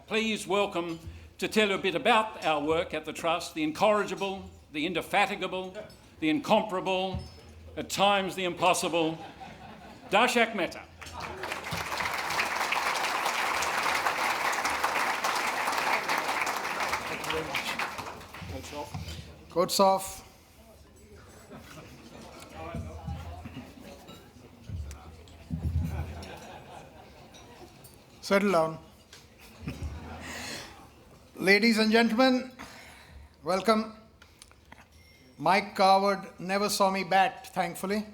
please welcome to tell you a bit about our work at the Trust, the incorrigible, the indefatigable, the incomparable, at times the impossible, Darshak Mehta. Thank you very much. Coats off. Settle down. Ladies and gentlemen, welcome. Mike Coward never saw me bat, thankfully.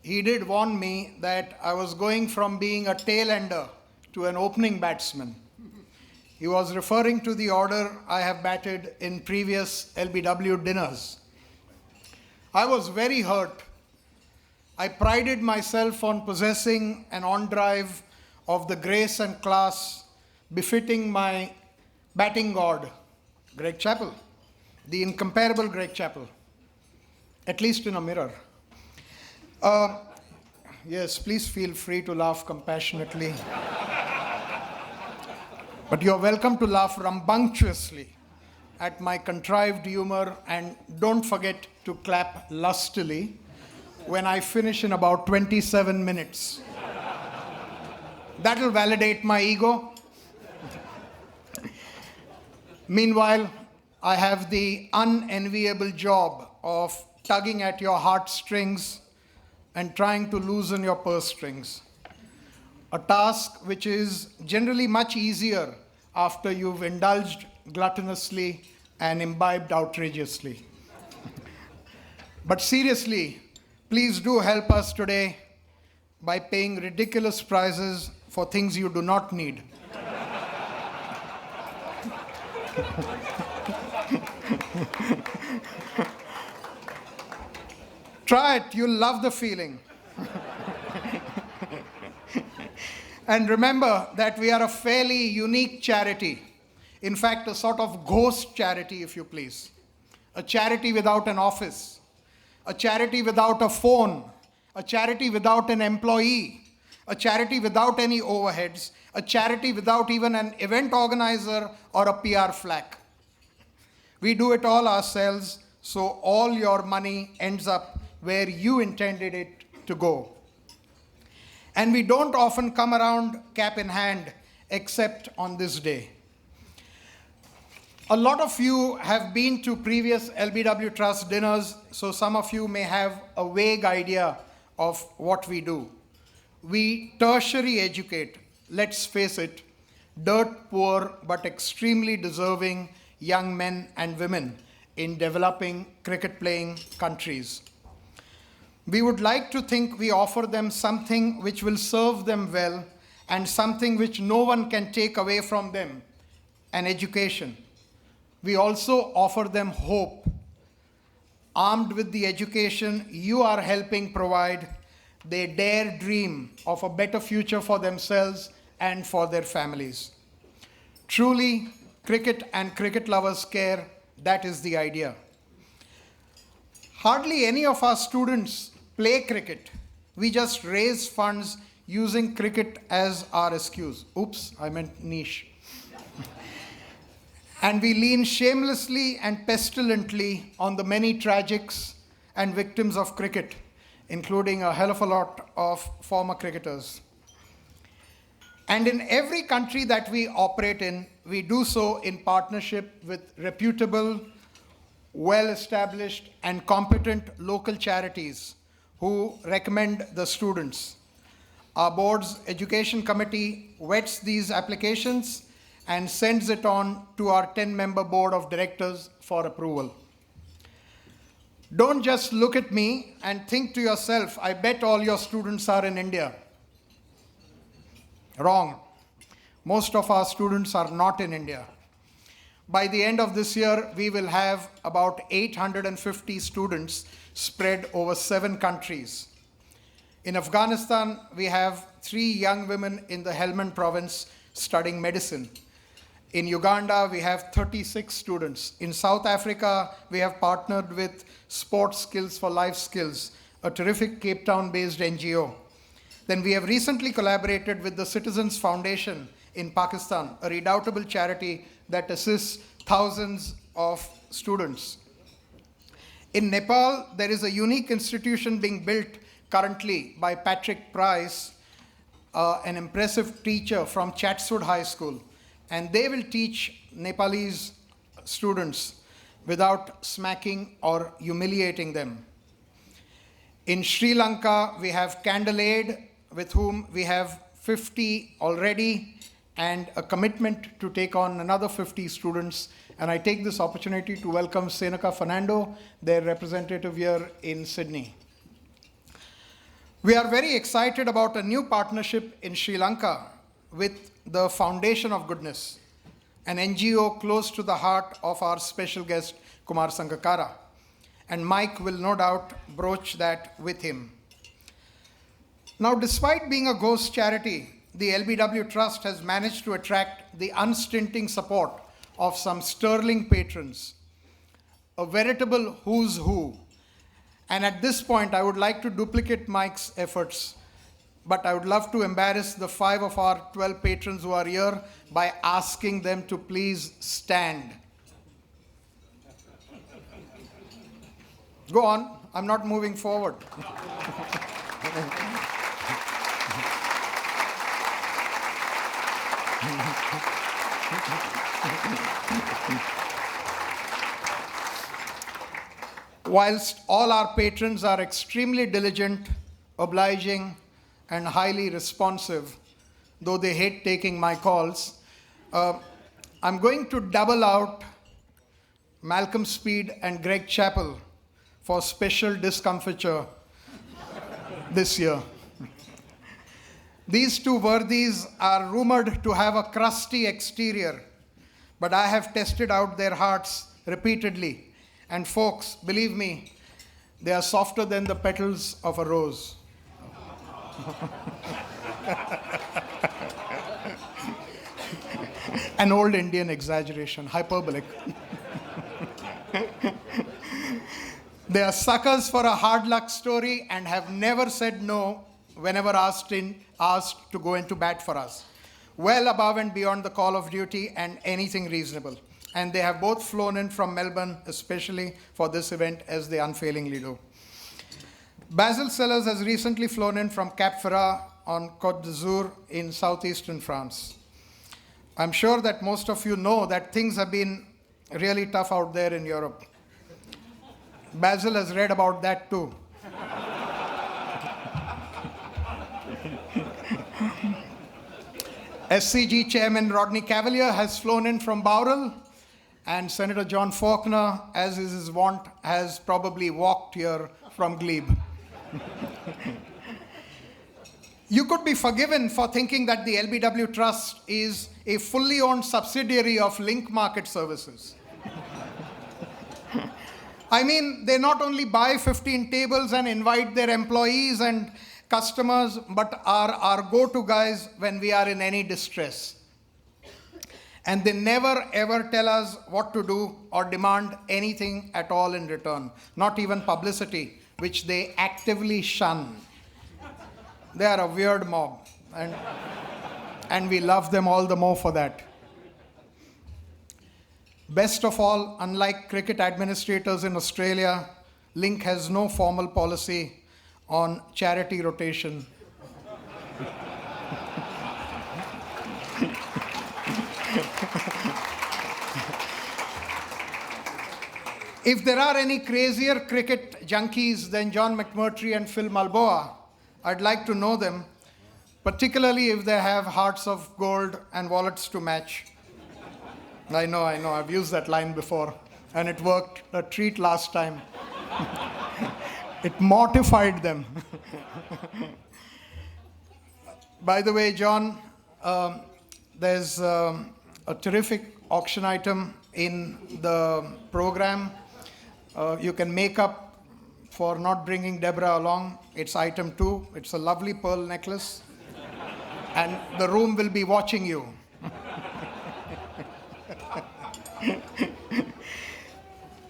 He did warn me that I was going from being a tail-ender to an opening batsman. He was referring to the order I have batted in previous LBW dinners. I was very hurt. I prided myself on possessing an on-drive of the grace and class befitting my batting god, Greg Chappell, the incomparable Greg Chappell, at least in a mirror. Yes, please feel free to laugh compassionately. But you're welcome to laugh rambunctiously at my contrived humor, and don't forget to clap lustily when I finish in about 27 minutes. That'll validate my ego. Meanwhile, I have the unenviable job of tugging at your heartstrings and trying to loosen your purse strings. A task which is generally much easier after you've indulged gluttonously and imbibed outrageously. But seriously, please do help us today by paying ridiculous prices for things you do not need. Try it, you'll love the feeling. And remember that we are a fairly unique charity. In fact, a sort of ghost charity, if you please. A charity without an office. A charity without a phone. A charity without an employee. A charity without any overheads. A charity without even an event organizer or a PR flack. We do it all ourselves, so all your money ends up where you intended it to go. And we don't often come around cap in hand, except on this day. A lot of you have been to previous LBW Trust dinners, so some of you may have a vague idea of what we do. We tertiary educate, let's face it, dirt poor but extremely deserving young men and women in developing cricket-playing countries. We would like to think we offer them something which will serve them well and something which no one can take away from them, an education. We also offer them hope. Armed with the education you are helping provide, they dare dream of a better future for themselves and for their families. Truly, cricket and cricket lovers care, that is the idea. Hardly any of our students play cricket. We just raise funds using cricket as our excuse. Oops, I meant niche. And we lean shamelessly and pestilently on the many tragics and victims of cricket, including a hell of a lot of former cricketers. And in every country that we operate in, we do so in partnership with reputable, well-established, and competent local charities who recommend the students. Our board's education committee vets these applications and sends it on to our 10-member board of directors for approval. Don't just look at me and think to yourself, I bet all your students are in India. Wrong. Most of our students are not in India. By the end of this year, we will have about 850 students spread over 7 countries. In Afghanistan, we have 3 young women in the Helmand province studying medicine. In Uganda, we have 36 students. In South Africa, we have partnered with Sports Skills for Life Skills, a terrific Cape Town-based NGO. Then we have recently collaborated with the Citizens Foundation in Pakistan, a redoubtable charity that assists thousands of students. In Nepal, there is a unique institution being built currently by Patrick Price, an impressive teacher from Chatswood High School, and they will teach Nepalese students without smacking or humiliating them. In Sri Lanka, we have Candle Aid, with whom we have 50 already, and a commitment to take on another 50 students. And I take this opportunity to welcome Senaka Fernando, their representative here in Sydney. We are very excited about a new partnership in Sri Lanka with the Foundation of Goodness, an NGO close to the heart of our special guest, Kumar Sangakkara. And Mike will no doubt broach that with him. Now, despite being a ghost charity, the LBW Trust has managed to attract the unstinting support of some sterling patrons, a veritable who's who. And at this point, I would like to duplicate Mike's efforts, but I would love to embarrass the 5 of our 12 patrons who are here by asking them to please stand. Go on, I'm not moving forward. Whilst all our patrons are extremely diligent, obliging, and highly responsive, though they hate taking my calls, I'm going to double out Malcolm Speed and Greg Chappell for special discomfiture this year. These two worthies are rumored to have a crusty exterior, but I have tested out their hearts repeatedly. And folks, believe me, they are softer than the petals of a rose. An old Indian exaggeration, hyperbolic. They are suckers for a hard luck story and have never said no whenever asked to go into bat for us. Well above and beyond the call of duty and anything reasonable. And they have both flown in from Melbourne, especially for this event, as they unfailingly do. Basil Sellers has recently flown in from Cap Ferrat on Côte d'Azur in southeastern France. I'm sure that most of you know that things have been really tough out there in Europe. Basil has read about that too. SCG Chairman Rodney Cavalier has flown in from Bowral, and Senator John Faulkner, as is his wont, has probably walked here from Glebe. You could be forgiven for thinking that the LBW Trust is a fully owned subsidiary of Link Market Services. I mean, they not only buy 15 tables and invite their employees and customers, but are our go-to guys when we are in any distress. And they never ever tell us what to do or demand anything at all in return, not even publicity, which they actively shun. They are a weird mob, and we love them all the more for that. Best of all, unlike cricket administrators in Australia, Link has no formal policy on charity rotation. If there are any crazier cricket junkies than John McMurtry and Phil Malboa, I'd like to know them, particularly if they have hearts of gold and wallets to match. I know, I've used that line before, and it worked a treat last time. It mortified them. By the way, John, there's a terrific auction item in the program. You can make up for not bringing Deborah along. It's item 2. It's a lovely pearl necklace. And the room will be watching you.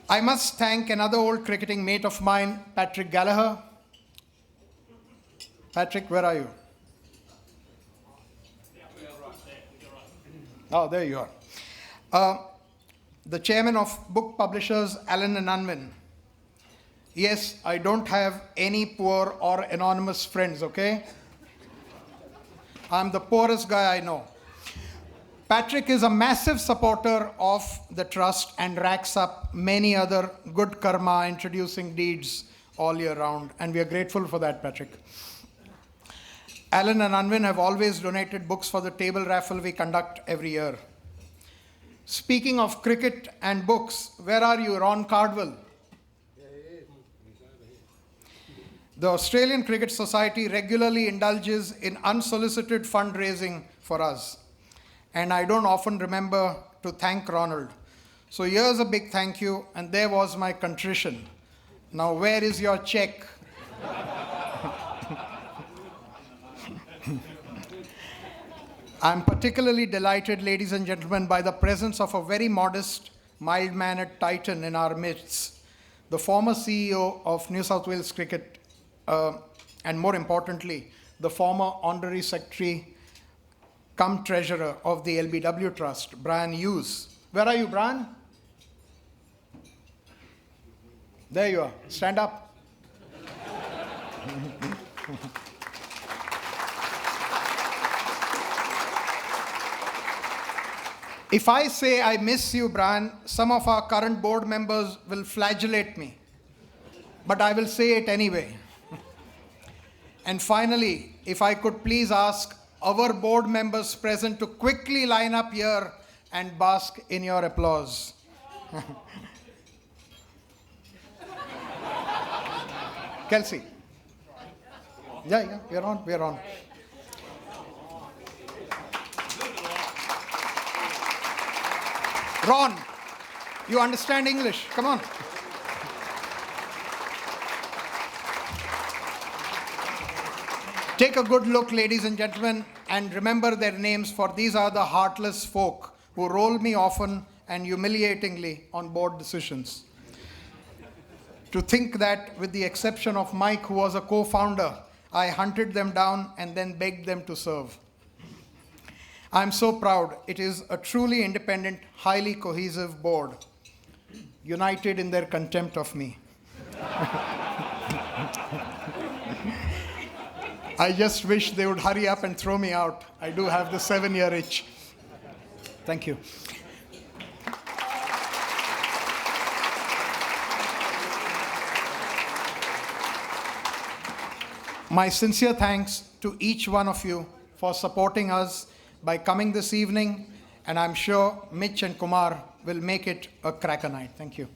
I must thank another old cricketing mate of mine, Patrick Gallagher. Patrick, where are you? Oh, there you are. The chairman of book publishers, Allen and Unwin. Yes, I don't have any poor or anonymous friends, okay? I'm the poorest guy I know. Patrick is a massive supporter of the trust and racks up many other good karma introducing deeds all year round, and we are grateful for that, Patrick. Allen and Unwin have always donated books for the table raffle we conduct every year. Speaking of cricket and books, where are you, Ron Cardwell? The Australian Cricket Society regularly indulges in unsolicited fundraising for us, and I don't often remember to thank Ronald. So here's a big thank you, and there was my contrition. Now where is your check? I'm particularly delighted, ladies and gentlemen, by the presence of a very modest, mild-mannered titan in our midst, the former CEO of New South Wales Cricket, and more importantly, the former Honorary Secretary cum Treasurer of the LBW Trust, Brian Hughes. Where are you, Brian? There you are. Stand up. If I say I miss you, Brian, some of our current board members will flagellate me, but I will say it anyway. And finally, if I could please ask our board members present to quickly line up here and bask in your applause. Kelsey. Yeah, we're on. Ron, you understand English? Come on. Take a good look, ladies and gentlemen, and remember their names, for these are the heartless folk who roll me often and humiliatingly on board decisions. To think that, with the exception of Mike, who was a co-founder, I hunted them down and then begged them to serve. I'm so proud. It is a truly independent, highly cohesive board, united in their contempt of me. I just wish they would hurry up and throw me out. I do have the 7-year itch. Thank you. My sincere thanks to each one of you for supporting us by coming this evening, and I'm sure Mitch and Kumar will make it a cracker night. Thank you.